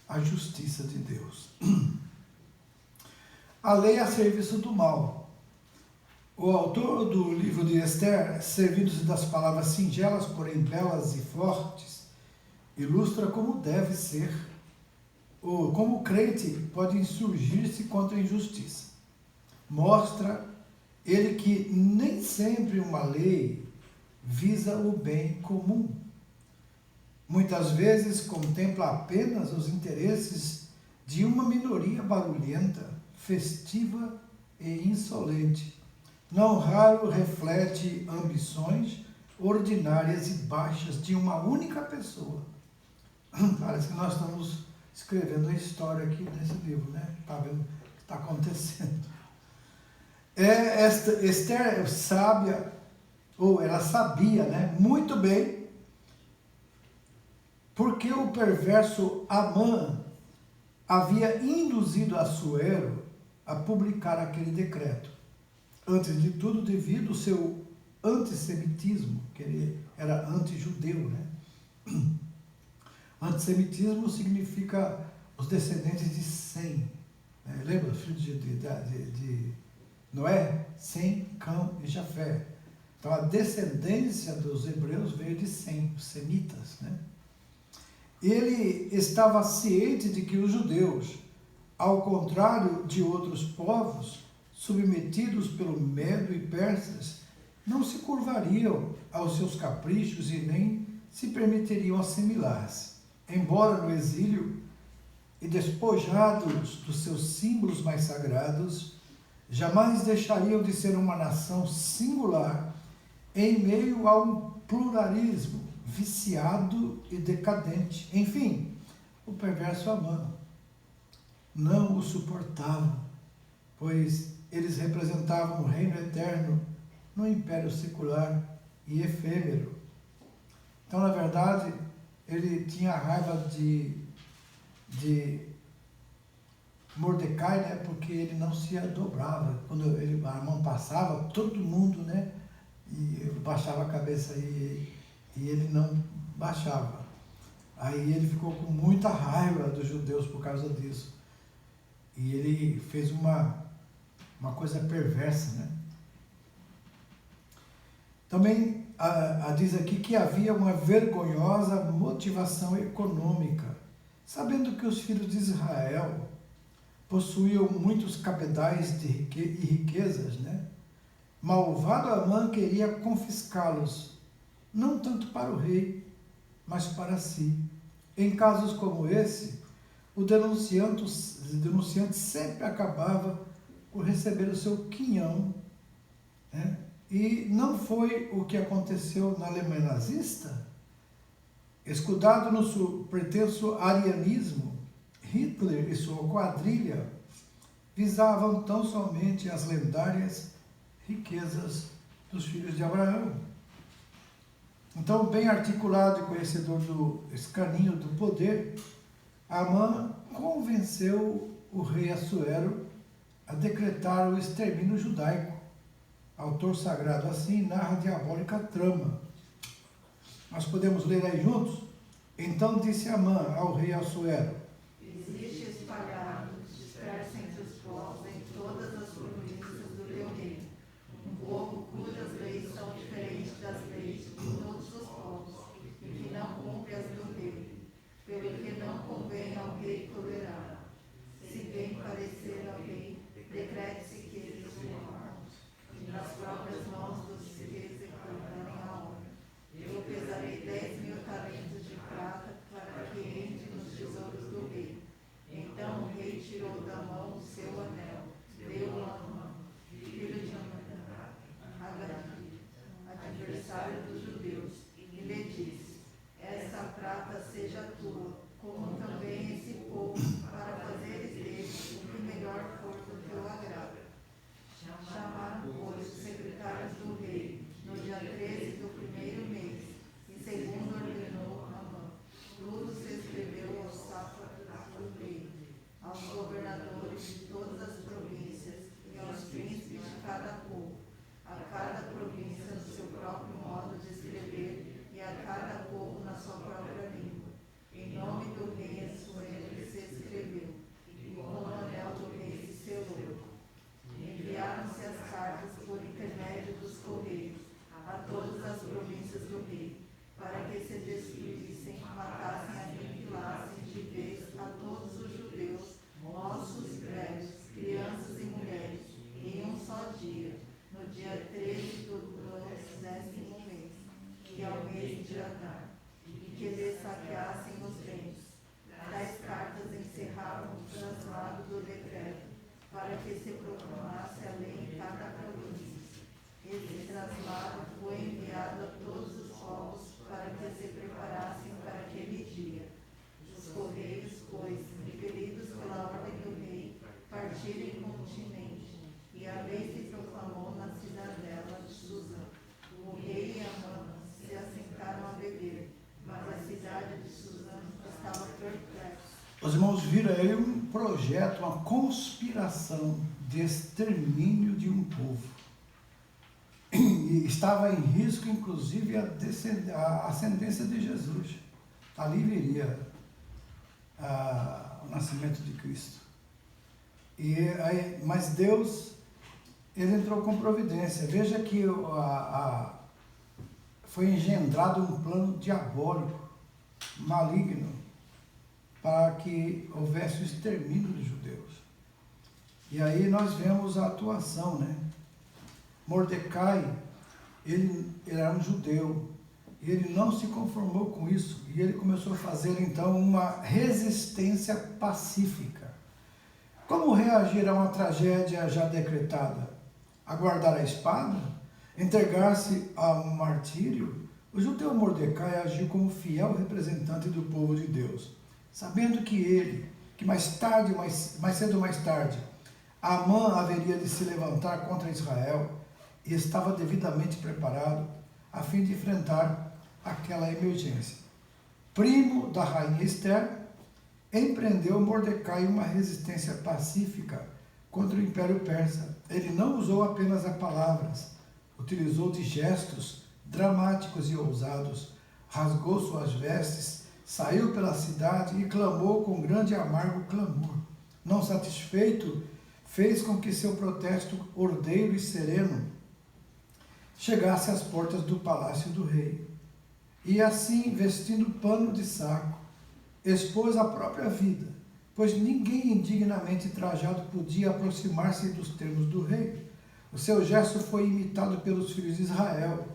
a justiça de Deus. A lei a serviço do mal. O autor do livro de Esther, servindo-se das palavras singelas, porém belas e fortes, ilustra como deve ser, ou como o crente pode insurgir-se contra a injustiça. Mostra ele que nem sempre uma lei visa o bem comum. Muitas vezes contempla apenas os interesses de uma minoria barulhenta, festiva e insolente. Não raro reflete ambições ordinárias e baixas de uma única pessoa. Parece que nós estamos escrevendo a história aqui nesse livro, né? Está vendo o que está acontecendo. Esther é sábia, ou ela sabia, né, muito bem, porque o perverso Amã havia induzido Assuero a publicar aquele decreto. Antes de tudo, devido ao seu antissemitismo, que ele era anti-judeu, né? Antissemitismo significa os descendentes de Sem. Né? Lembra os filhos de Noé? Sem, Cão e Jafé. Então a descendência dos hebreus veio de Sem, os semitas, né? Ele estava ciente de que os judeus, ao contrário de outros povos, submetidos pelo Medo e Persas, não se curvariam aos seus caprichos e nem se permitiriam assimilar-se. Embora no exílio e despojados dos seus símbolos mais sagrados, jamais deixariam de ser uma nação singular em meio a um pluralismo viciado e decadente. Enfim, o perverso Amã não o suportava, pois eles representavam o reino eterno no império secular e efêmero. Então, na verdade, ele tinha raiva de Mordecai, né, porque ele não se dobrava. Quando a mão passava, todo mundo, né, e baixava a cabeça e ele não baixava. Aí ele ficou com muita raiva dos judeus por causa disso. E ele fez uma coisa perversa, né? Também diz aqui que havia uma vergonhosa motivação econômica. Sabendo que os filhos de Israel possuíam muitos cabedais e riquezas, né? Malvado Amã queria confiscá-los, não tanto para o rei, mas para si. Em casos como esse, o denunciante sempre acabava por receber o seu quinhão, né? E não foi o que aconteceu na Alemanha nazista? Escudado no seu pretenso arianismo, Hitler e sua quadrilha visavam tão somente as lendárias riquezas dos filhos de Abraão. Então, bem articulado e conhecedor do escaninho do poder, Amã convenceu o rei Assuero a decretar o extermínio judaico. Autor sagrado assim narra a diabólica trama. Nós podemos ler aí juntos? Então disse Amã ao rei Assuero: existe espalhado, disperso entre os povos, em todas as províncias do teu reino, um povo cujas leis são diferentes das leis de todos os povos, e que não cumpre as do rei, pelo que não convém ao rei tolerar. Se bem parecer ao rei, decrete-se que eles morram, e nas próprias mãos dos que executarem a obra. Eu pesarei 10.000 talentos de prata para que entre nos tesouros do todos os judeus, moços e velhos, crianças e mulheres, em um só dia, no dia 13 do 10º mês, que é o mês de Adar, e que lhes saqueassem os bens. Tais cartas encerravam o translado do decreto, para que se proclamasse a lei em cada província. Esse traslado foi enviado a todos os povos para que se preparassem para aquele dia. Os correios, pois, impelidos pela ordem do rei, partiram em continente, e a lei se proclamou na cidadela de Suzã. O rei e Amã se assentaram a beber, mas a cidade de Suzã estava perplexa. Os irmãos viram aí um projeto, uma conspiração de extermínio de um povo. E estava em risco, inclusive, a ascendência de Jesus. Ali viria o nascimento de Cristo. Mas Deus, ele entrou com providência. Veja que foi engendrado um plano diabólico, maligno, para que houvesse o extermínio dos judeus. E aí nós vemos a atuação, né? Mordecai, ele era um judeu, e ele não se conformou com isso, e ele começou a fazer então uma resistência pacífica. Como reagir a uma tragédia já decretada? Aguardar a espada? Entregar-se a um martírio? O judeu Mordecai agiu como fiel representante do povo de Deus, sabendo que mais cedo ou mais tarde, Amã haveria de se levantar contra Israel, e estava devidamente preparado a fim de enfrentar aquela emergência. Primo da rainha Esther, empreendeu Mordecai uma resistência pacífica contra o Império Persa. Ele não usou apenas as palavras, utilizou de gestos dramáticos e ousados, rasgou suas vestes, saiu pela cidade e clamou com grande e amargo clamor. Não satisfeito, fez com que seu protesto ordeiro e sereno chegasse às portas do palácio do rei. E assim, vestindo pano de saco, expôs a própria vida, pois ninguém indignamente trajado podia aproximar-se dos termos do rei. O seu gesto foi imitado pelos filhos de Israel,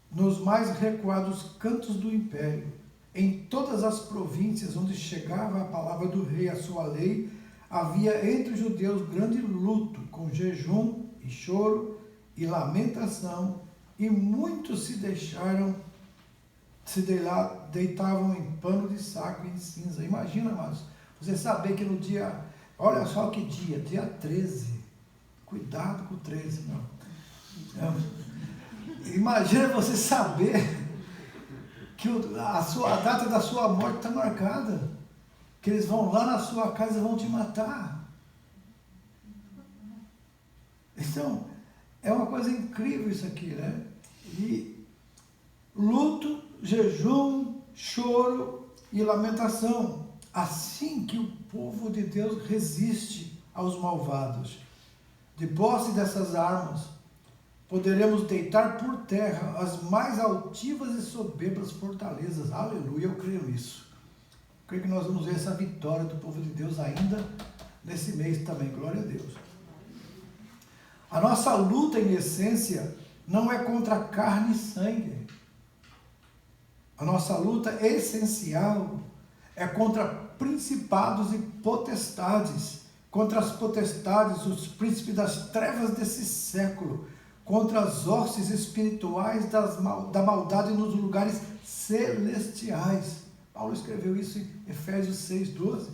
nos mais recuados cantos do império. Em todas as províncias onde chegava a palavra do rei, a sua lei, havia entre os judeus grande luto, com jejum e choro e lamentação, e muitos deitavam em pano de saco e em cinza. Imagina, mas você saber que no dia, olha só que dia 13, cuidado com o 13, não. Imagina você saber que a data da sua morte está marcada, que eles vão lá na sua casa e vão te matar. Então, é uma coisa incrível isso aqui, né? E luto, jejum, choro e lamentação. Assim que o povo de Deus resiste aos malvados. De posse dessas armas, poderemos deitar por terra as mais altivas e soberbas fortalezas. Aleluia, eu creio nisso. Eu creio que nós vamos ver essa vitória do povo de Deus ainda nesse mês também. Glória a Deus. A nossa luta, em essência, não é contra carne e sangue. A nossa luta essencial é contra principados e potestades, contra as potestades, os príncipes das trevas desse século, contra as hostes espirituais da maldade nos lugares celestiais. Paulo escreveu isso em Efésios 6:12.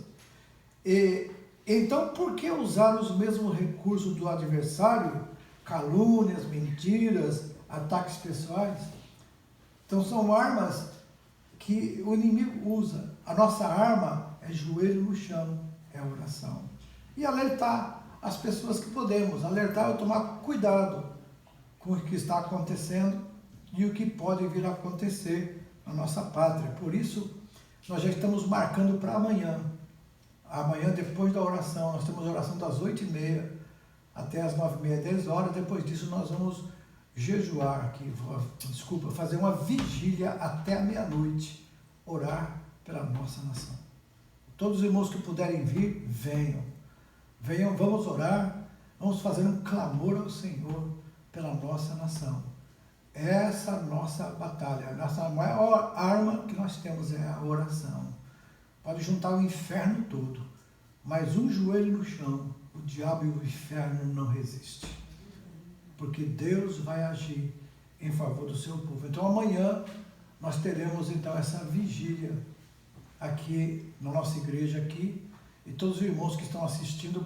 Então, por que usar os mesmos recursos do adversário? Calúnias, mentiras, ataques pessoais? Então, são armas que o inimigo usa. A nossa arma é joelho no chão, é a oração. E alertar as pessoas que podemos, alertar ou tomar cuidado com o que está acontecendo e o que pode vir a acontecer na nossa pátria. Por isso, nós já estamos marcando para amanhã. Amanhã, depois da oração, nós temos a oração das 8h30 até as 9h30, 10 horas. Depois disso, nós vamos jejuar aqui, fazer uma vigília até a meia-noite, orar pela nossa nação. Todos os irmãos que puderem vir, venham. Venham, vamos orar, vamos fazer um clamor ao Senhor pela nossa nação. Essa é a nossa batalha, a nossa maior arma que nós temos é a oração. Pode juntar o inferno todo, mas um joelho no chão, o diabo e o inferno não resistem. Porque Deus vai agir em favor do seu povo. Então amanhã nós teremos então essa vigília aqui na nossa igreja aqui, e todos os irmãos que estão assistindo,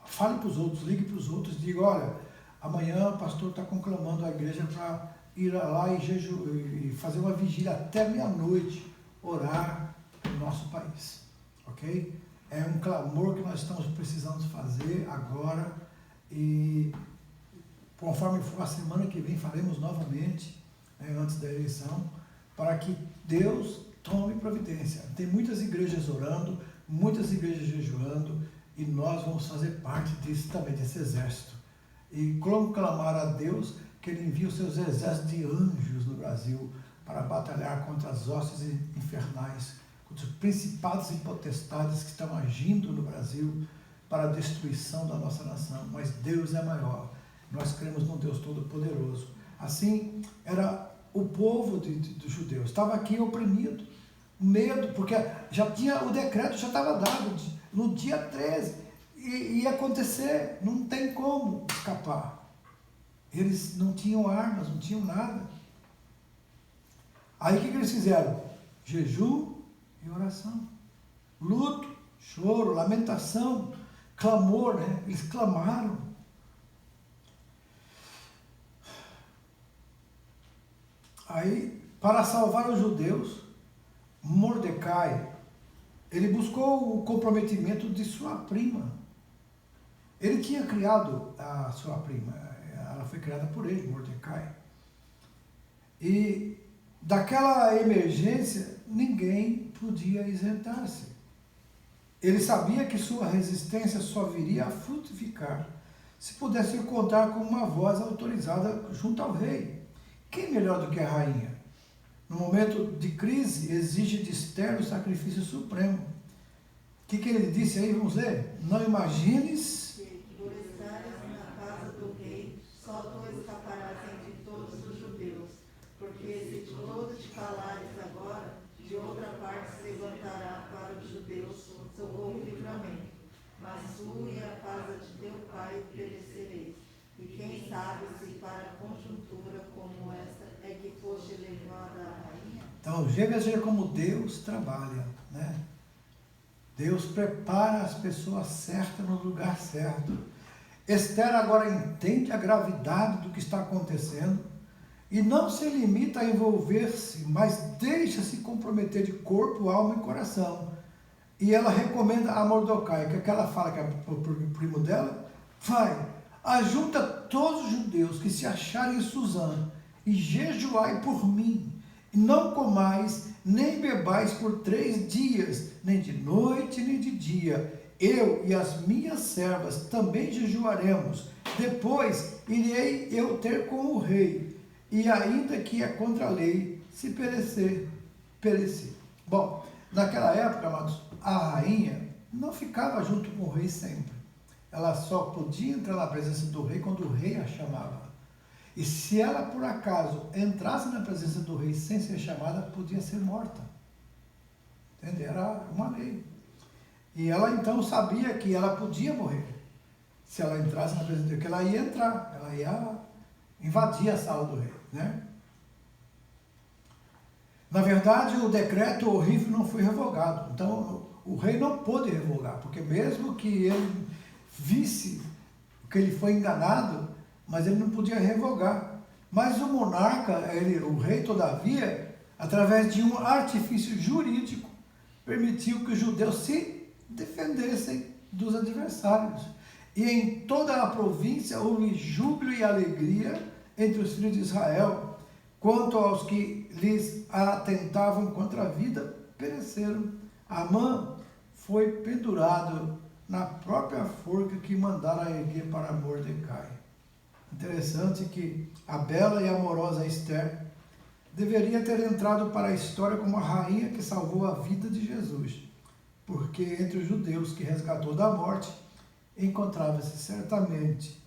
fale para os outros, ligue para os outros, diga, olha, amanhã o pastor está conclamando a igreja para ir lá e fazer uma vigília até meia-noite, orar no nosso país, ok? É um clamor que nós estamos precisando fazer agora, e conforme for a semana que vem faremos novamente, antes da eleição, para que Deus tome providência. Tem muitas igrejas orando, muitas igrejas jejuando, e nós vamos fazer parte disso também, desse exército. E como clamar a Deus que Ele envie os seus exércitos de anjos no Brasil para batalhar contra as hostes infernais, contra os principados e potestades que estão agindo no Brasil para a destruição da nossa nação. Mas Deus é maior. Nós cremos num Deus Todo-Poderoso. Assim, era o povo dos judeus. Estava aqui oprimido, medo, porque já tinha, o decreto já estava dado no dia 13. E ia acontecer, não tem como escapar. Eles não tinham armas, não tinham nada. Aí o que eles fizeram? Jejum e oração. Luto, choro, lamentação, clamor, né? Eles clamaram. Aí, para salvar os judeus, Mordecai, ele buscou o comprometimento de sua prima. Ele tinha criado a sua prima, ela foi criada por ele, Mordecai. E daquela emergência, ninguém podia isentar-se. Ele sabia que sua resistência só viria a frutificar se pudesse contar com uma voz autorizada junto ao rei. Quem melhor do que a rainha? No momento de crise, exige de Esther o sacrifício supremo. O que ele disse aí? Vamos ler? Não imagines... Por estares na casa do rei, só tu escaparás entre todos os judeus. Porque se de todo te falares agora, de outra parte se levantará para os judeus socorro e livramento. Mas tu e a casa de teu pai perecereis. E quem sabe se para a conjuntura como esta é que foste levada a rainha? Então, veja como Deus trabalha, né? Deus prepara as pessoas certas no lugar certo. Esther agora entende a gravidade do que está acontecendo e não se limita a envolver-se, mas deixa-se comprometer de corpo, alma e coração. E ela recomenda a Mordecai, que ela fala que é o primo dela, vai, ajunta todos os judeus que se acharem em Suzã e jejuai por mim. Não comais, nem bebais por 3 dias, nem de noite, nem de dia. Eu e as minhas servas também jejuaremos. Depois irei eu ter com o rei. E ainda que é contra a lei, se perecer. Bom, naquela época, amados, a rainha não ficava junto com o rei sempre. Ela só podia entrar na presença do rei quando o rei a chamava. E se ela, por acaso, entrasse na presença do rei sem ser chamada, podia ser morta. Entende? Era uma lei. E ela, então, sabia que ela podia morrer. Se ela entrasse na presença do rei, que ela ia entrar, ela ia invadir a sala do rei, né? Na verdade, o decreto horrível não foi revogado. Então, o rei não pôde revogar, porque mesmo que ele visse que ele foi enganado, mas ele não podia revogar. Mas o monarca, o rei, todavia, através de um artifício jurídico, permitiu que os judeus se defendessem dos adversários. E em toda a província houve júbilo e alegria entre os filhos de Israel. Quanto aos que lhes atentavam contra a vida, pereceram. Amã foi pendurado na própria forca que mandara erguer para Mordecai. Interessante que a bela e amorosa Esther deveria ter entrado para a história como a rainha que salvou a vida de Jesus. porque entre os judeus que resgatou da morte, encontrava-se certamente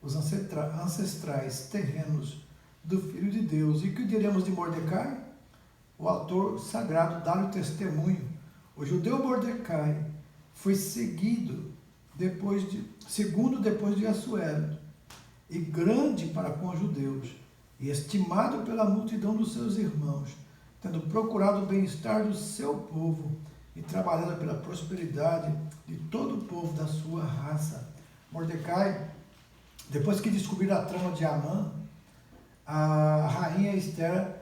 os ancestrais terrenos do Filho de Deus. E o que diremos de Mordecai? O autor sagrado dá-lhe o testemunho. O judeu Mordecai foi segundo depois de Assuero, e grande para com os judeus, e estimado pela multidão dos seus irmãos, tendo procurado o bem-estar do seu povo e trabalhando pela prosperidade de todo o povo da sua raça. Mordecai, depois que descobriram a trama de Amã, a rainha Esther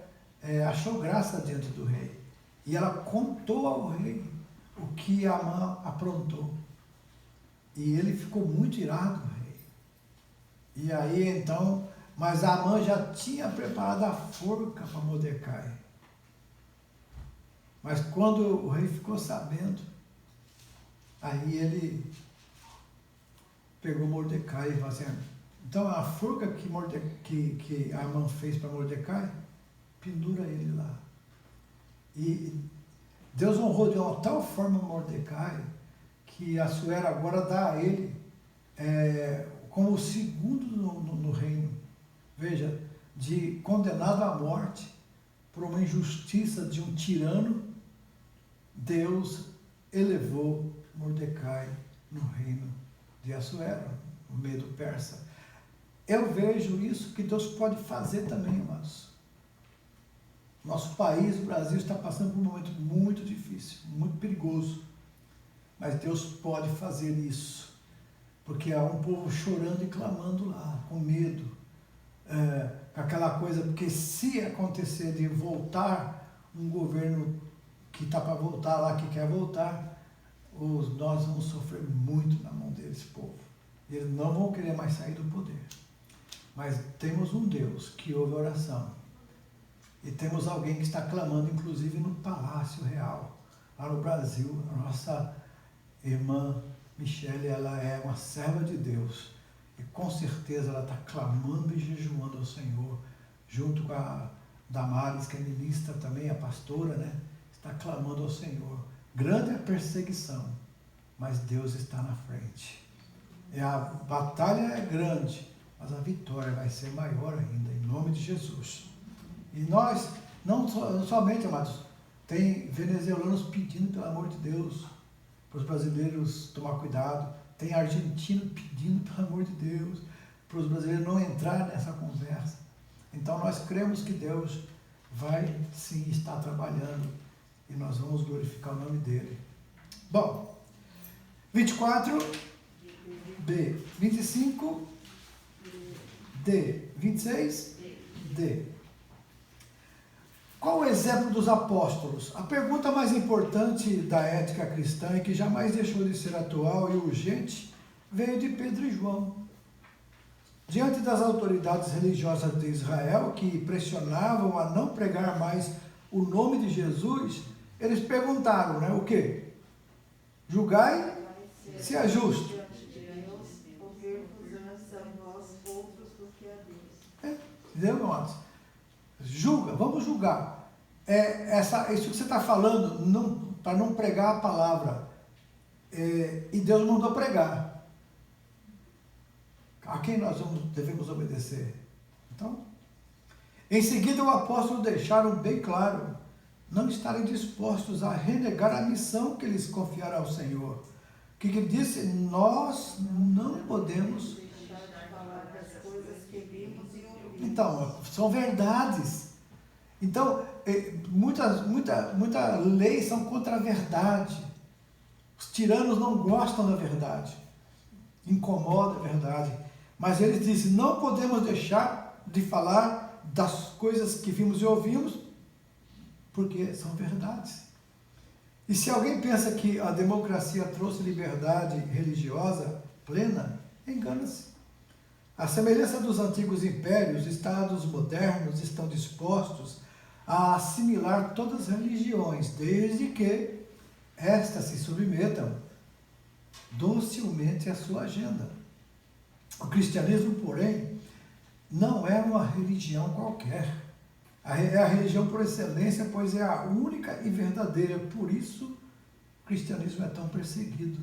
achou graça diante do rei. E ela contou ao rei o que Amã aprontou. E ele ficou muito irado, rei. E aí então, mas Amã já tinha preparado a forca para Mordecai. Mas quando o rei ficou sabendo, aí ele pegou Mordecai e falou assim, então a forca que Amã fez para Mordecai, pendura ele lá. E Deus honrou de uma tal forma Mordecai, que Assuero agora dá a ele como o segundo no reino. Veja, de condenado à morte por uma injustiça de um tirano, Deus elevou Mordecai no reino de Assuero, no meio do persa. Eu vejo isso que Deus pode fazer também, amados. Nosso país, o Brasil, está passando por um momento muito difícil, muito perigoso. Mas Deus pode fazer isso, porque há um povo chorando e clamando lá, com medo, com aquela coisa, porque se acontecer de voltar um governo que está para voltar lá, que quer voltar, nós vamos sofrer muito na mão deles, povo. Eles não vão querer mais sair do poder. Mas temos um Deus que ouve a oração. E temos alguém que está clamando, inclusive no Palácio Real, lá no Brasil. A nossa irmã Michele, ela é uma serva de Deus. E com certeza ela está clamando e jejuando ao Senhor, junto com a Damares, que é ministra também, a pastora, né? Está clamando ao Senhor. Grande é a perseguição, mas Deus está na frente. E a batalha é grande, mas a vitória vai ser maior ainda, em nome de Jesus. E nós, não somente, amados, tem venezuelanos pedindo, pelo amor de Deus, para os brasileiros tomar cuidado, tem argentino pedindo, pelo amor de Deus, para os brasileiros não entrar nessa conversa. Então nós cremos que Deus vai sim estar trabalhando e nós vamos glorificar o nome dele. Bom, 24, B. 25, D. 26, D. Qual o exemplo dos apóstolos? A pergunta mais importante da ética cristã e que jamais deixou de ser atual e urgente veio de Pedro e João. Diante das autoridades religiosas de Israel, que pressionavam a não pregar mais o nome de Jesus, eles perguntaram, né, o quê? Julgai se é justo. Entendeu, meu amados? Julga, vamos julgar. Isso que você está falando, para não pregar a palavra. E Deus mandou pregar. A quem nós devemos obedecer? Então, em seguida o apóstolo deixaram bem claro não estarem dispostos a renegar a missão que eles confiaram ao Senhor. O que ele disse? Nós não podemos. Então, são verdades. Então, muita lei são contra a verdade. Os tiranos não gostam da verdade. Incomoda a verdade. Mas ele disse, não podemos deixar de falar das coisas que vimos e ouvimos, porque são verdades. E se alguém pensa que a democracia trouxe liberdade religiosa plena, engana-se. À semelhança dos antigos impérios, estados modernos estão dispostos a assimilar todas as religiões, desde que estas se submetam docilmente à sua agenda. O cristianismo, porém, não é uma religião qualquer. É a religião por excelência, pois é a única e verdadeira. Por isso, cristianismo é tão perseguido.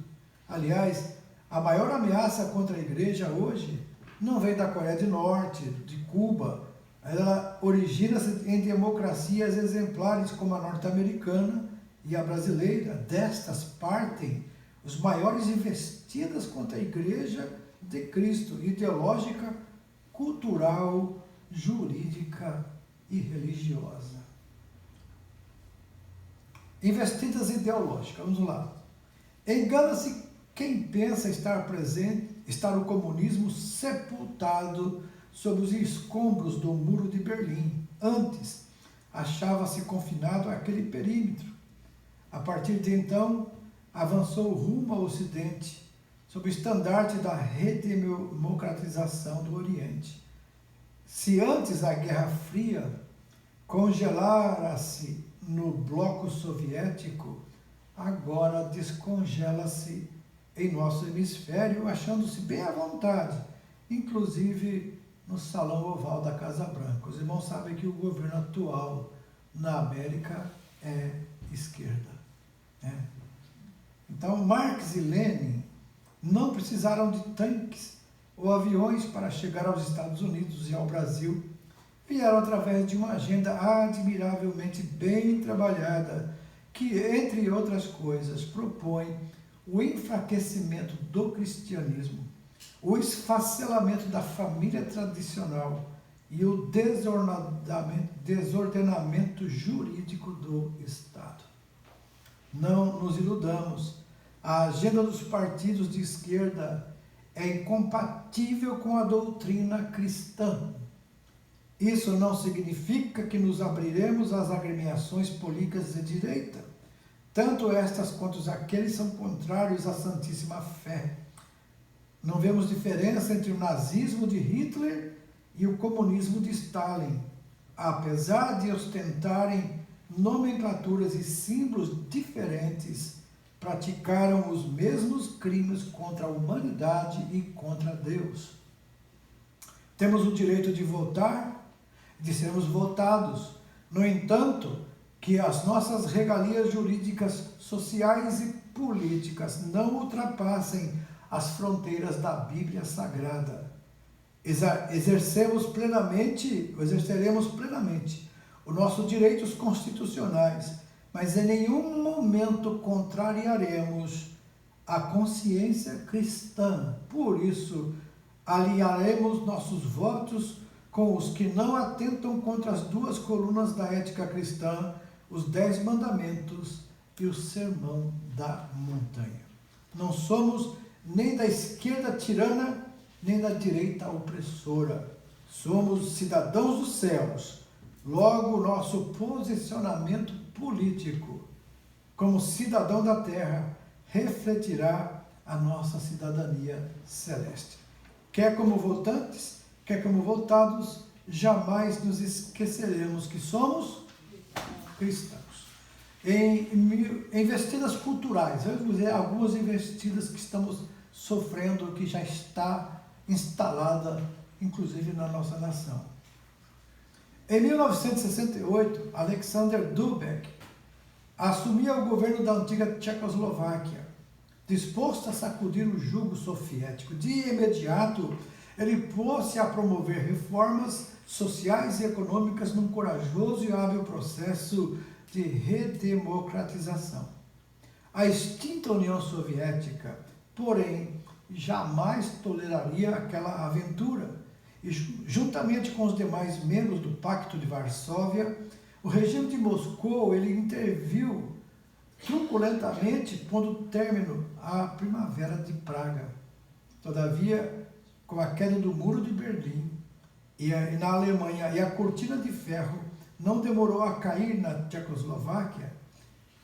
Aliás, a maior ameaça contra a igreja hoje não vem da Coreia do Norte, de Cuba. Ela origina-se em democracias exemplares como a norte-americana e a brasileira. Destas partem os maiores investidas contra a igreja de Cristo, ideológica, cultural, jurídica e religiosa. Investidas ideológicas, vamos lá. Engana-se quem pensa estar o comunismo sepultado sob os escombros do Muro de Berlim. Antes, achava-se confinado àquele perímetro. A partir de então, avançou rumo ao Ocidente, sob o estandarte da redemocratização do Oriente. Se antes a Guerra Fria congelara-se no bloco soviético, agora descongela-se em nosso hemisfério, achando-se bem à vontade, inclusive no Salão Oval da Casa Branca. Os irmãos sabem que o governo atual na América é esquerda, né? Então, Marx e Lenin não precisaram de tanques ou aviões para chegar aos Estados Unidos e ao Brasil. Vieram através de uma agenda admiravelmente bem trabalhada, que, entre outras coisas, propõe o enfraquecimento do cristianismo, o esfacelamento da família tradicional e o desordenamento jurídico do Estado. Não nos iludamos, a agenda dos partidos de esquerda é incompatível com a doutrina cristã. Isso não significa que nos abriremos às agremiações políticas de direita. Tanto estas quanto aqueles são contrários à Santíssima Fé. Não vemos diferença entre o nazismo de Hitler e o comunismo de Stalin. Apesar de ostentarem nomenclaturas e símbolos diferentes, praticaram os mesmos crimes contra a humanidade e contra Deus. Temos o direito de votar, de sermos votados. No entanto, que as nossas regalias jurídicas, sociais e políticas não ultrapassem as fronteiras da Bíblia Sagrada. Exerceremos plenamente os nossos direitos constitucionais, mas em nenhum momento contrariaremos a consciência cristã. Por isso, aliaremos nossos votos com os que não atentam contra as duas colunas da ética cristã, os 10 mandamentos e o sermão da montanha. Não somos nem da esquerda tirana, nem da direita opressora. Somos cidadãos dos céus. Logo, nosso posicionamento político como cidadão da terra refletirá a nossa cidadania celeste. Quer como votantes, quer como votados, jamais nos esqueceremos que somos cristãos. Em investidas culturais, vamos dizer algumas investidas que estamos sofrendo, que já está instalada, inclusive na nossa nação. Em 1968, Alexander Dubček assumia o governo da antiga Tchecoslováquia, disposto a sacudir o jugo soviético. De imediato, ele pôs-se a promover reformas sociais e econômicas num corajoso e hábil processo de redemocratização. A extinta União Soviética, porém, jamais toleraria aquela aventura. E, juntamente com os demais membros do Pacto de Varsóvia, o regime de Moscou ele interviu truculentamente, pondo término à Primavera de Praga. Todavia, com a queda do Muro de Berlim e na Alemanha e a Cortina de Ferro não demorou a cair na Tchecoslováquia,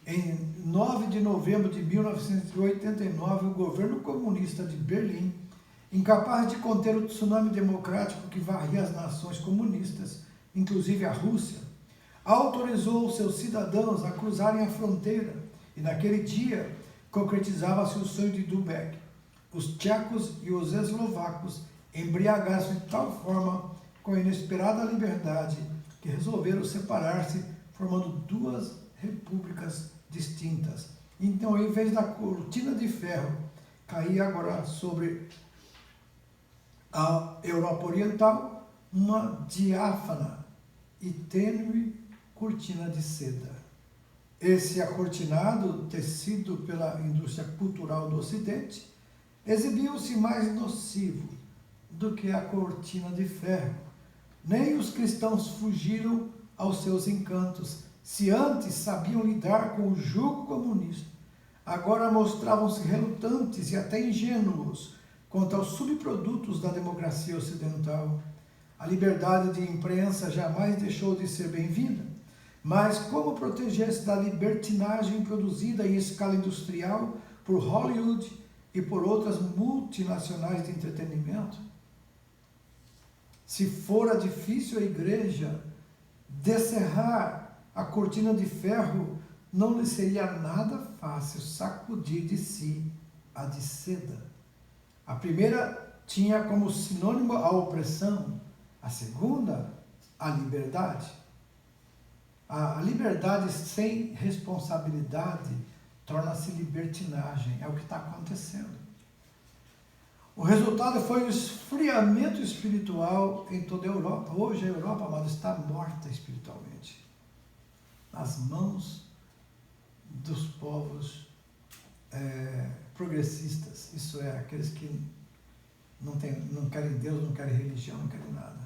em 9 de novembro de 1989, o governo comunista de Berlim, incapaz de conter o tsunami democrático que varria as nações comunistas, inclusive a Rússia, autorizou seus cidadãos a cruzarem a fronteira, e naquele dia concretizava-se o sonho de Dubček. Os tchecos e os eslovacos embriagaram-se de tal forma com a inesperada liberdade que resolveram separar-se, formando duas repúblicas distintas. Então, em vez da cortina de ferro cair agora sobre a Europa Oriental, uma diáfana e tênue cortina de seda. Esse acortinado, tecido pela indústria cultural do Ocidente, exibiu-se mais nocivo do que a cortina de ferro. Nem os cristãos fugiram aos seus encantos. Se antes sabiam lidar com o jugo comunista, agora mostravam-se relutantes e até ingênuos quanto aos subprodutos da democracia ocidental. A liberdade de imprensa jamais deixou de ser bem-vinda, mas como proteger-se da libertinagem produzida em escala industrial por Hollywood e por outras multinacionais de entretenimento? Se fora difícil a igreja descerrar a cortina de ferro, não lhe seria nada fácil sacudir de si a de seda. A primeira tinha como sinônimo a opressão, a segunda, a liberdade. A liberdade sem responsabilidade torna-se libertinagem, é o que está acontecendo. O resultado foi o esfriamento espiritual em toda a Europa. Hoje a Europa, amado, está morta espiritualmente, nas mãos dos povos progressistas, isso é, aqueles que não querem Deus, não querem religião, não querem nada.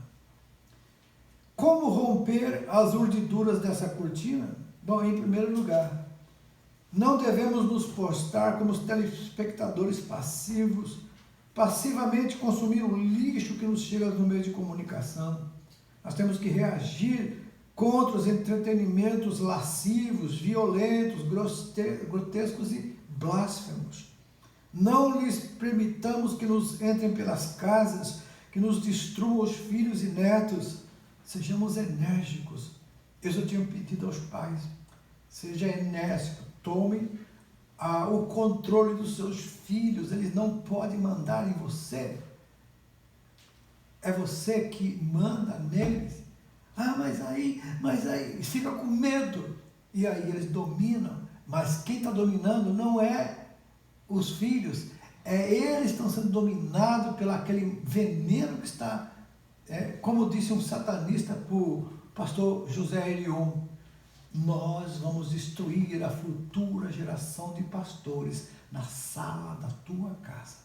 Como romper as urdiduras dessa cortina? Bom, em primeiro lugar, não devemos nos postar como os telespectadores passivamente consumir o lixo que nos chega no meio de comunicação. Nós temos que reagir contra os entretenimentos lascivos, violentos, grotescos e blasfemos. Não lhes permitamos que nos entrem pelas casas, que nos destruam os filhos e netos. Sejamos enérgicos. Eu já tinha pedido aos pais, seja enérgico, tome o controle dos seus filhos, eles não podem mandar em você. É você que manda neles. Mas aí, fica com medo. E aí eles dominam. Mas quem está dominando não é os filhos, eles estão sendo dominados pelo aquele veneno que está, como disse um satanista para o pastor José Elion, nós vamos destruir a futura geração de pastores na sala da tua casa.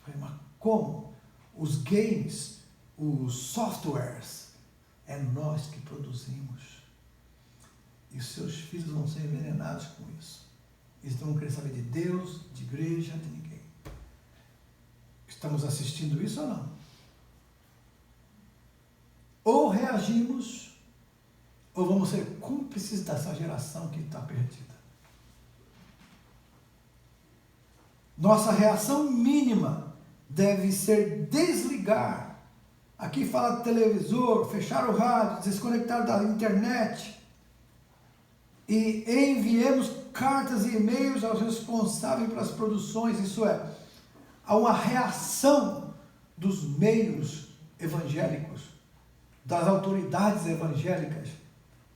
Falei, mas como? Os games, os softwares, é nós que produzimos. E os seus filhos vão ser envenenados com isso. Eles não querem saber de Deus, de igreja, de ninguém. Estamos assistindo isso ou não? Ou reagimos, ou vamos ser cúmplices dessa geração que está perdida. Nossa reação mínima deve ser desligar. Aqui fala televisor, fechar o rádio, desconectar da internet. E enviemos cartas e e-mails aos responsáveis pelas produções, isso é, há uma reação dos meios evangélicos, das autoridades evangélicas,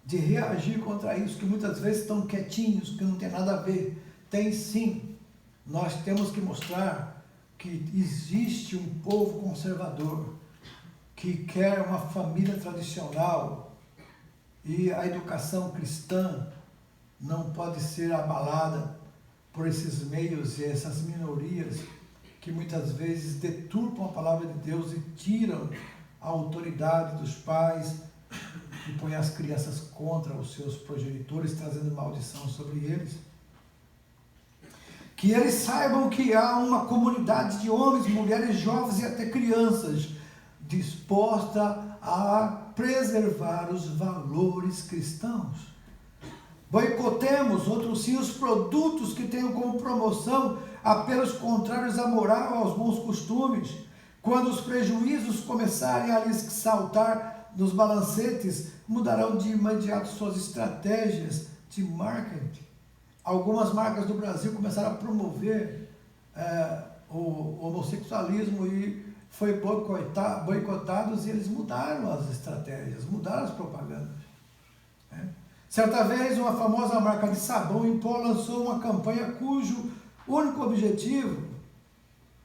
de reagir contra isso, que muitas vezes estão quietinhos, que não tem nada a ver. Tem sim. Nós temos que mostrar que existe um povo conservador, que quer uma família tradicional, e a educação cristã não pode ser abalada por esses meios e essas minorias que muitas vezes deturpam a palavra de Deus e tiram a autoridade dos pais e põem as crianças contra os seus progenitores, trazendo maldição sobre eles. Que eles saibam que há uma comunidade de homens, mulheres, jovens e até crianças disposta a preservar os valores cristãos. Boicotemos, outros sim, os produtos que tenham como promoção apelos contrários à moral, aos bons costumes. Quando os prejuízos começarem a lhes saltar nos balancetes, mudarão de imediato suas estratégias de marketing. Algumas marcas do Brasil começaram a promover o homossexualismo e foi boicotados, e eles mudaram as estratégias, mudaram as propagandas. Certa vez, uma famosa marca de sabão em pó lançou uma campanha cujo único objetivo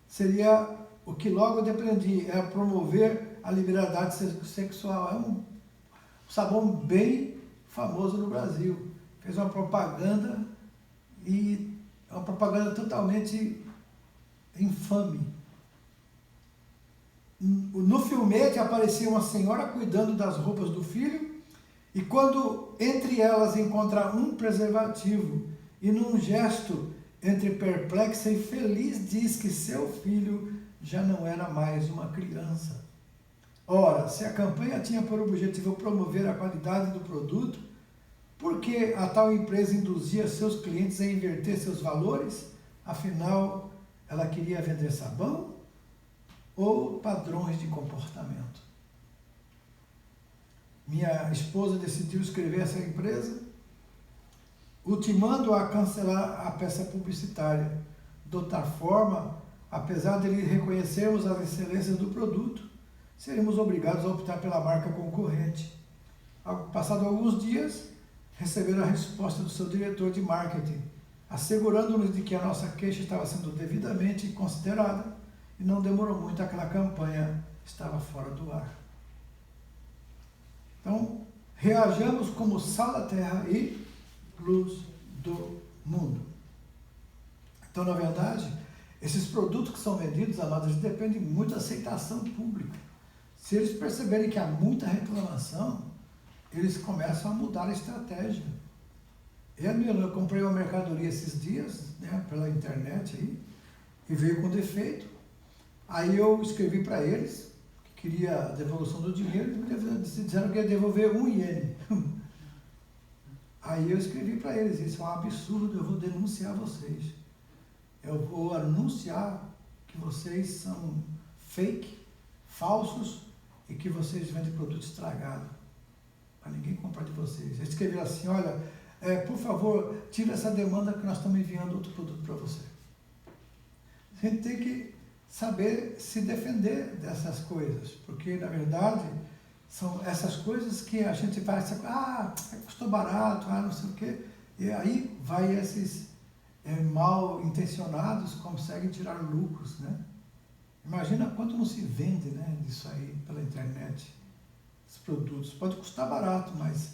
seria o que logo depreendi, era promover a liberdade sexual. É um sabão bem famoso no Brasil. Fez uma propaganda e é uma propaganda totalmente infame. No filmete aparecia uma senhora cuidando das roupas do filho e quando entre elas encontra um preservativo e num gesto entre perplexa e feliz diz que seu filho já não era mais uma criança. Ora, se a campanha tinha por objetivo promover a qualidade do produto, por que a tal empresa induzia seus clientes a inverter seus valores? Afinal, ela queria vender sabão ou padrões de comportamento? Minha esposa decidiu escrever essa empresa, ultimando-a a cancelar a peça publicitária. De outra forma, apesar de reconhecermos as excelências do produto, seríamos obrigados a optar pela marca concorrente. Passado alguns dias, receberam a resposta do seu diretor de marketing, assegurando-nos de que a nossa queixa estava sendo devidamente considerada e não demorou muito, aquela campanha estava fora do ar. Então, reajamos como sal da terra e luz do mundo. Então, na verdade, esses produtos que são vendidos, amados, dependem muito da aceitação pública. Se eles perceberem que há muita reclamação, eles começam a mudar a estratégia. Eu comprei uma mercadoria esses dias, né, pela internet aí, e veio com defeito. Aí eu escrevi para eles que queria a devolução do dinheiro, eles disseram que ia devolver 1 iene. Aí eu escrevi para eles, isso é um absurdo, eu vou denunciar vocês. Eu vou anunciar que vocês são fake, falsos, e que vocês vendem produto estragado, para ninguém comprar de vocês. Eles escreveram assim, olha, por favor, tira essa demanda que nós estamos enviando outro produto para você. A gente tem que saber se defender dessas coisas, porque, na verdade, são essas coisas que a gente faz, custou barato, não sei o quê, e aí vai esses mal intencionados conseguem tirar lucros, né? Imagina quanto não se vende, né, disso aí pela internet, esses produtos. Pode custar barato, mas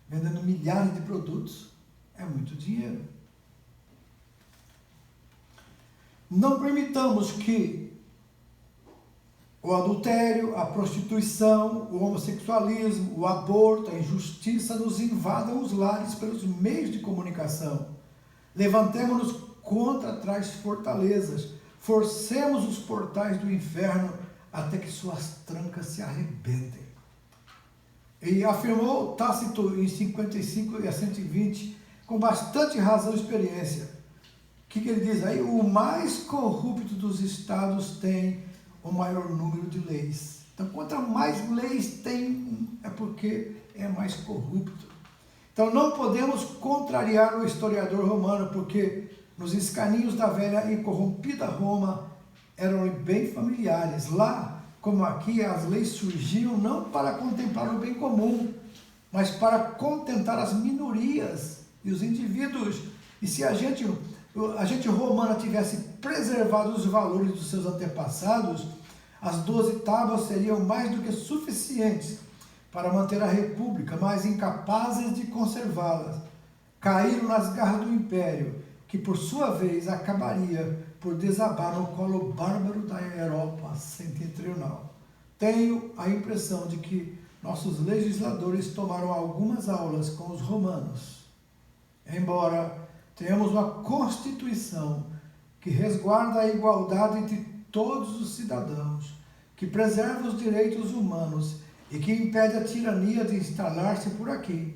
vendendo milhares de produtos é muito dinheiro. Não permitamos que o adultério, a prostituição, o homossexualismo, o aborto, a injustiça nos invadam os lares pelos meios de comunicação. Levantemo-nos contra tais fortalezas. Forcemos os portais do inferno até que suas trancas se arrebentem. E afirmou Tácito em 55 e a 120, com bastante razão e experiência. O que ele diz aí? O mais corrupto dos estados tem o maior número de leis. Então, quanto mais leis tem, é porque é mais corrupto. Então, não podemos contrariar o historiador romano, porque nos escaninhos da velha e corrompida Roma eram bem familiares. Lá, como aqui, as leis surgiam não para contemplar o bem comum, mas para contentar as minorias e os indivíduos. E se a gente romana tivesse preservado os valores dos seus antepassados, as 12 tábuas seriam mais do que suficientes para manter a república, mas incapazes de conservá-las. Caíram nas garras do império, que por sua vez acabaria por desabar no colo bárbaro da Europa setentrional. Tenho a impressão de que nossos legisladores tomaram algumas aulas com os romanos. Embora tenhamos uma Constituição que resguarda a igualdade entre todos os cidadãos, que preserva os direitos humanos e que impede a tirania de instalar-se por aqui,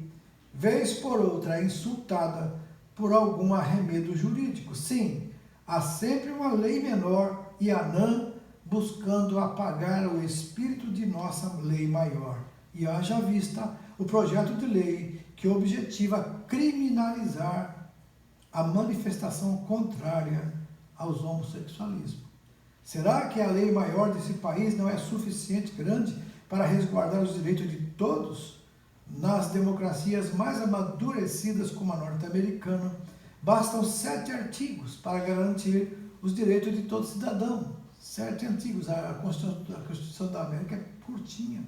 vez por outra é insultada por algum arremedo jurídico. Sim, há sempre uma lei menor e anã buscando apagar o espírito de nossa lei maior. E haja vista o projeto de lei que objetiva criminalizar a manifestação contrária aos homossexualismos. Será que a lei maior desse país não é suficiente grande para resguardar os direitos de todos? Nas democracias mais amadurecidas, como a norte-americana, bastam 7 artigos para garantir os direitos de todo cidadão. 7 artigos. A Constituição da América é curtinha.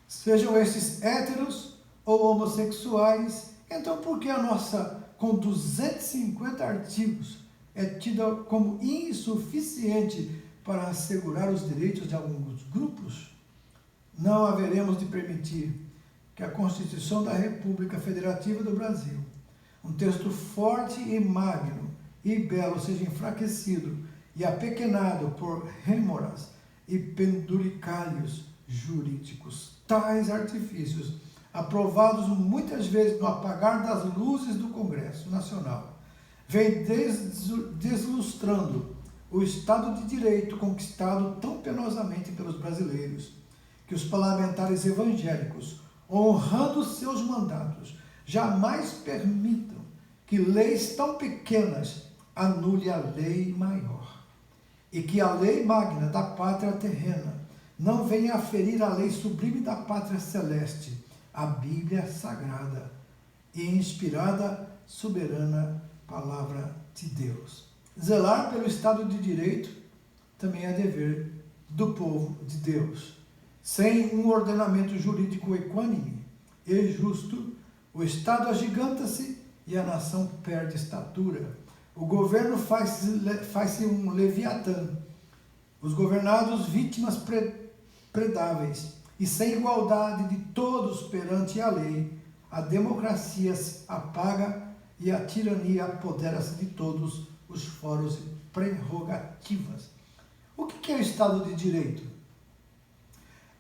Sejam estes héteros ou homossexuais, então por que a nossa, com 250 artigos, é tida como insuficiente para assegurar os direitos de alguns grupos? Não haveremos de permitir que a Constituição da República Federativa do Brasil, um texto forte e magno e belo, seja enfraquecido e apequenado por rêmoras e penduricalhos jurídicos. Tais artifícios, aprovados muitas vezes no apagar das luzes do Congresso Nacional, vem deslustrando o Estado de Direito conquistado tão penosamente pelos brasileiros, que os parlamentares evangélicos, honrando seus mandatos, jamais permitam que leis tão pequenas anule a lei maior, e que a lei magna da pátria terrena não venha a ferir a lei sublime da pátria celeste, a Bíblia Sagrada e inspirada, soberana Palavra de Deus. Zelar pelo Estado de Direito também é dever do povo de Deus. Sem um ordenamento jurídico equânime e justo, o Estado agiganta-se e a nação perde estatura. O governo faz-se um leviatã, os governados vítimas predáveis, e sem igualdade de todos perante a lei, a democracia se apaga e a tirania apodera-se de todos os fóruns e prerrogativas. O que é o Estado de Direito?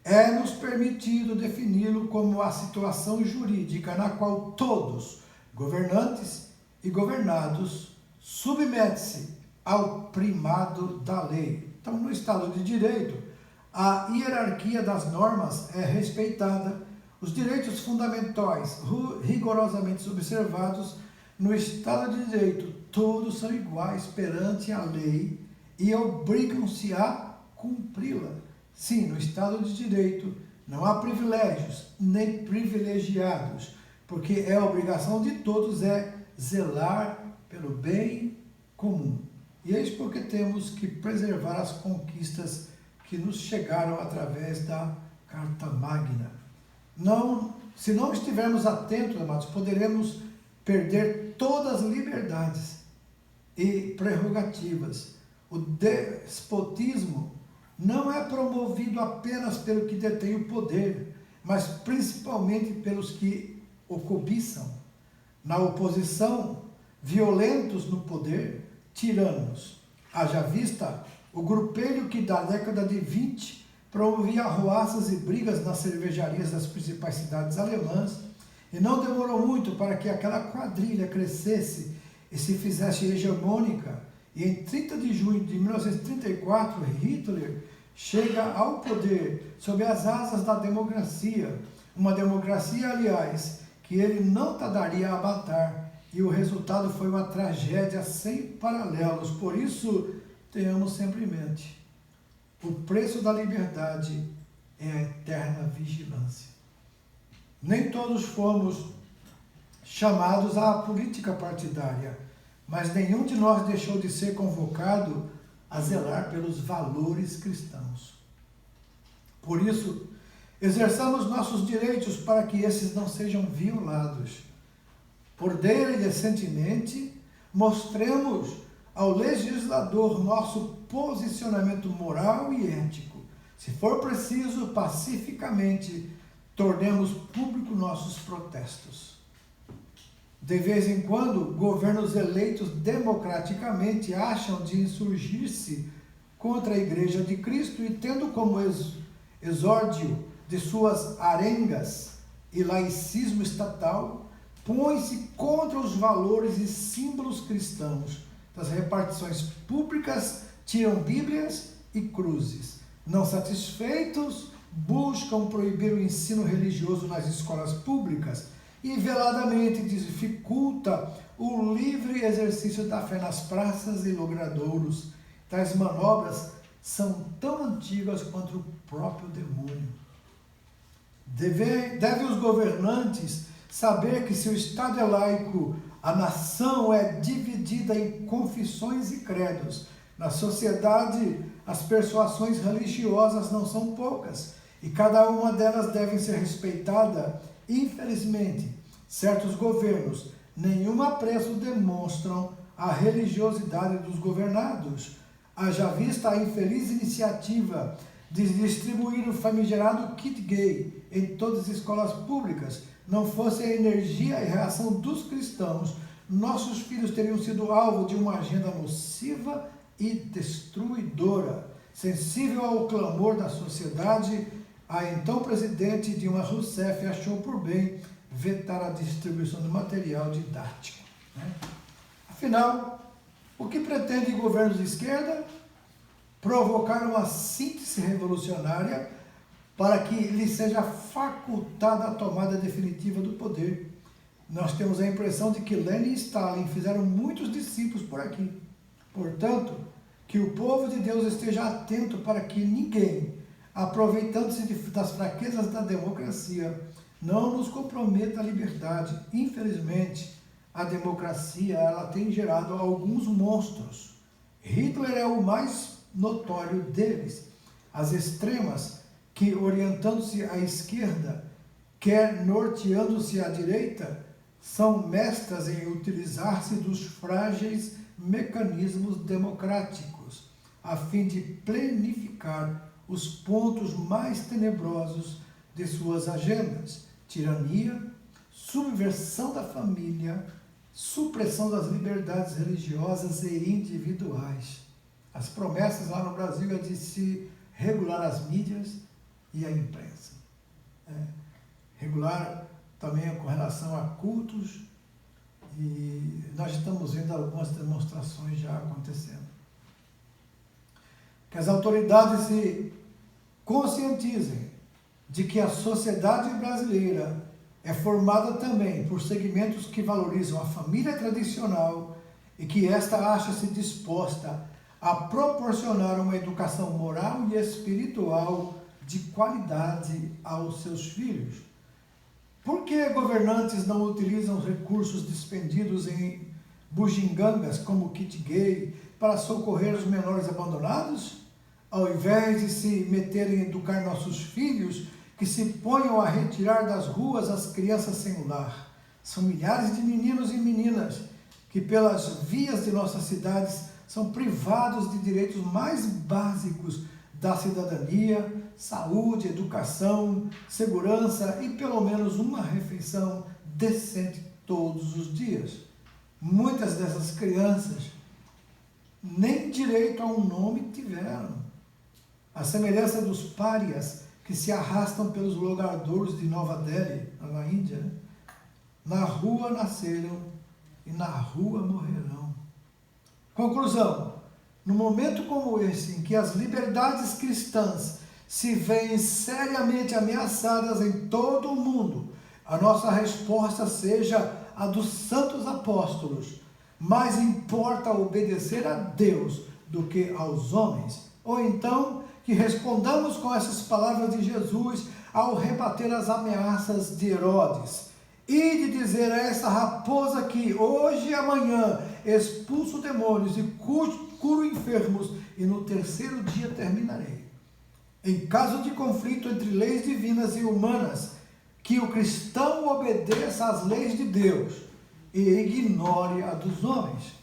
É-nos permitido defini-lo como a situação jurídica na qual todos, governantes e governados, submetem-se ao primado da lei. Então, no Estado de Direito, a hierarquia das normas é respeitada, os direitos fundamentais rigorosamente observados. No Estado de Direito, todos são iguais perante a lei e obrigam-se a cumpri-la. Sim, no Estado de Direito não há privilégios nem privilegiados, porque a obrigação de todos é zelar pelo bem comum. E eis porque temos que preservar as conquistas que nos chegaram através da Carta Magna. Se não estivermos atentos, amados, poderemos perder todas as liberdades e prerrogativas. O despotismo não é promovido apenas pelo que detém o poder, mas principalmente pelos que o cobiçam. Na oposição, violentos no poder, tiranos. Haja vista o grupelho que da década de 20 promovia arruaças e brigas nas cervejarias das principais cidades alemãs, e não demorou muito para que aquela quadrilha crescesse e se fizesse hegemônica, e em 30 de junho de 1934, Hitler chega ao poder sob as asas da democracia, uma democracia, aliás, que ele não tardaria a matar, e o resultado foi uma tragédia sem paralelos. Por isso, tenhamos sempre em mente, o preço da liberdade é a eterna vigilância. Nem todos fomos chamados à política partidária, mas nenhum de nós deixou de ser convocado a zelar pelos valores cristãos. Por isso, exerçamos nossos direitos para que esses não sejam violados. Ordeira e decentemente, mostremos ao legislador nosso posicionamento moral e ético. Se for preciso, pacificamente, tornemos público nossos protestos. De vez em quando, governos eleitos democraticamente acham de insurgir-se contra a Igreja de Cristo e, tendo como exórdio de suas arengas e laicismo estatal, põe-se contra os valores e símbolos cristãos. Das repartições públicas, tiram bíblias e cruzes. Não satisfeitos, buscam proibir o ensino religioso nas escolas públicas e veladamente dificulta o livre exercício da fé nas praças e logradouros. Tais manobras são tão antigas quanto o próprio demônio. Devem os governantes saber que se o Estado é laico, a nação é dividida em confissões e credos. Na sociedade, as persuasões religiosas não são poucas, e cada uma delas deve ser respeitada. Infelizmente, certos governos nenhum apreço demonstram a religiosidade dos governados. Haja vista a infeliz iniciativa de distribuir o famigerado kit gay em todas as escolas públicas. Não fosse a energia e reação dos cristãos, nossos filhos teriam sido alvo de uma agenda nociva e destruidora. Sensível ao clamor da sociedade, a então presidente Dilma Rousseff achou por bem vetar a distribuição do material didático. Afinal, o que pretende governos de esquerda? Provocar uma síntese revolucionária para que lhe seja facultada a tomada definitiva do poder. Nós temos a impressão de que Lenin e Stalin fizeram muitos discípulos por aqui. Portanto, que o povo de Deus esteja atento para que ninguém, aproveitando-se das fraquezas da democracia, não nos comprometa a liberdade. Infelizmente, a democracia ela tem gerado alguns monstros. Hitler é o mais notório deles. As extremas, que orientando-se à esquerda, quer norteando-se à direita, são mestras em utilizar-se dos frágeis mecanismos democráticos, a fim de planificar os pontos mais tenebrosos de suas agendas: tirania, subversão da família, supressão das liberdades religiosas e individuais. As promessas lá no Brasil é de se regular as mídias e a imprensa. Regular também com relação a cultos, e nós estamos vendo algumas demonstrações já acontecendo. Que as autoridades se conscientizem de que a sociedade brasileira é formada também por segmentos que valorizam a família tradicional e que esta acha-se disposta a proporcionar uma educação moral e espiritual de qualidade aos seus filhos. Por que governantes não utilizam os recursos despendidos em bugigangas como o kit gay para socorrer os menores abandonados? Ao invés de se meterem em educar nossos filhos, que se ponham a retirar das ruas as crianças sem lar. São milhares de meninos e meninas que pelas vias de nossas cidades são privados de direitos mais básicos da cidadania, saúde, educação, segurança e pelo menos uma refeição decente todos os dias. Muitas dessas crianças nem direito a um nome tiveram. A semelhança dos párias que se arrastam pelos logradouros de Nova Delhi, na Índia, na rua nasceram e na rua morrerão. Conclusão: no momento como esse, em que as liberdades cristãs se veem seriamente ameaçadas em todo o mundo, a nossa resposta seja a dos santos apóstolos: mais importa obedecer a Deus do que aos homens. Ou então, que respondamos com essas palavras de Jesus ao rebater as ameaças de Herodes: e de dizer a essa raposa que hoje e amanhã expulso demônios e curo enfermos, e no terceiro dia terminarei. Em caso de conflito entre leis divinas e humanas, que o cristão obedeça às leis de Deus e ignore a dos homens.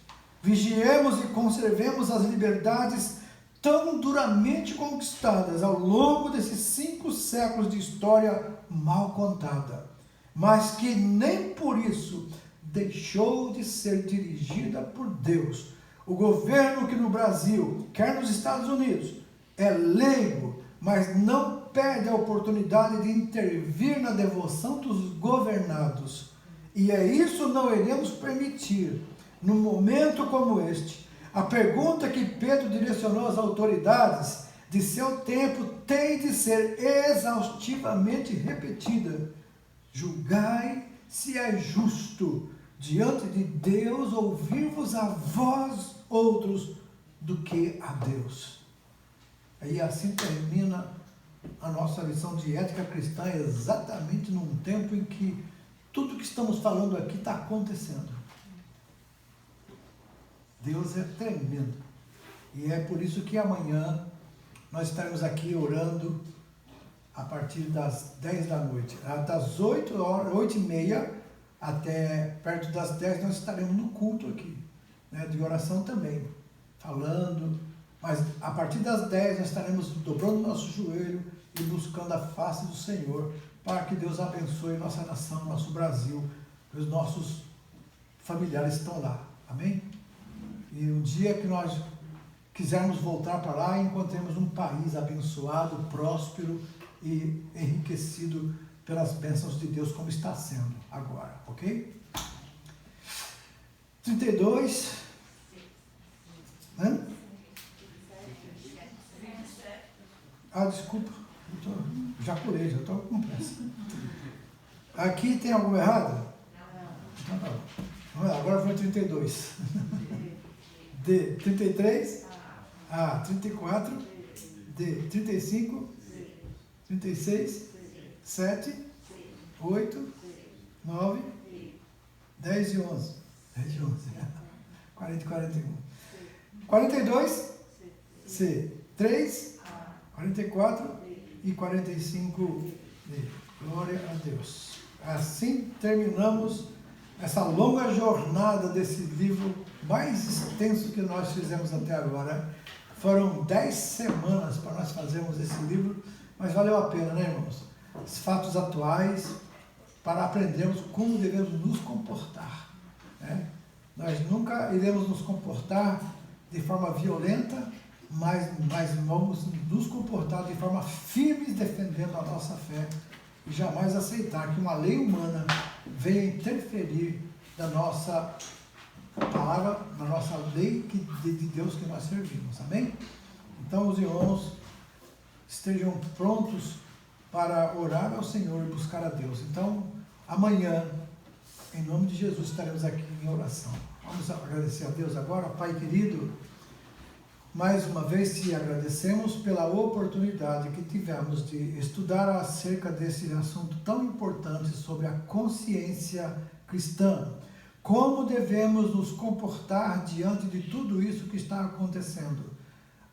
Vigiemos e conservemos as liberdades tão duramente conquistadas ao longo desses 5 séculos de história mal contada, mas que nem por isso deixou de ser dirigida por Deus. O governo que no Brasil, quer nos Estados Unidos, é leigo, mas não perde a oportunidade de intervir na devoção dos governados. E é isso não iremos permitir. Num momento como este, a pergunta que Pedro direcionou às autoridades de seu tempo tem de ser exaustivamente repetida: julgai se é justo diante de Deus ouvir-vos a vós outros do que a Deus. E assim termina a nossa lição de ética cristã exatamente num tempo em que tudo que estamos falando aqui está acontecendo. Deus é tremendo. E é por isso que amanhã nós estaremos aqui orando a partir das 10 da noite. Das 8h30 até perto das 10 nós estaremos no culto aqui, né, de oração também, falando. Mas a partir das 10 nós estaremos dobrando o nosso joelho e buscando a face do Senhor para que Deus abençoe nossa nação, nosso Brasil. Os nossos familiares estão lá. Amém? E um dia que nós quisermos voltar para lá, encontremos um país abençoado, próspero e enriquecido pelas bênçãos de Deus, como está sendo agora, ok? 32. Hã? Desculpa. Já curei, já estou com pressa. Aqui tem alguma errada? Então tá bom. Vamos lá, agora foi 32. D, 33. A, 34. D, 35. 36. 7. 8. 9. 10 e 11. 10 e 11. 40 e 41. 42. C. 3. 44 e 45. Glória a Deus. Assim terminamos essa longa jornada desse livro mais extenso que nós fizemos até agora. Foram 10 semanas para nós fazermos esse livro, mas valeu a pena, né, irmãos? Os fatos atuais para aprendermos como devemos nos comportar, né? Nós nunca iremos nos comportar de forma violenta, mas vamos nos comportar de forma firme, defendendo a nossa fé e jamais aceitar que uma lei humana venha interferir na nossa palavra, na nossa lei de Deus que nós servimos. Amém? Então, os irmãos estejam prontos para orar ao Senhor e buscar a Deus. Então, amanhã, em nome de Jesus, estaremos aqui em oração. Vamos agradecer a Deus agora. Pai querido, mais uma vez te agradecemos pela oportunidade que tivemos de estudar acerca desse assunto tão importante sobre a consciência cristã. Como devemos nos comportar diante de tudo isso que está acontecendo.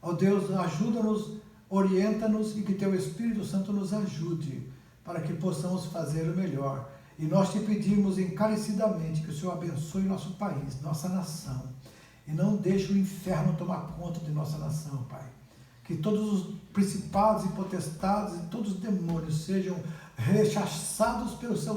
Ó Deus, ajuda-nos, orienta-nos e que Teu Espírito Santo nos ajude para que possamos fazer o melhor. E nós te pedimos encarecidamente que o Senhor abençoe nosso país, nossa nação. E não deixe o inferno tomar conta de nossa nação, Pai. Que todos os principados e potestades e todos os demônios sejam rechaçados pelo Seu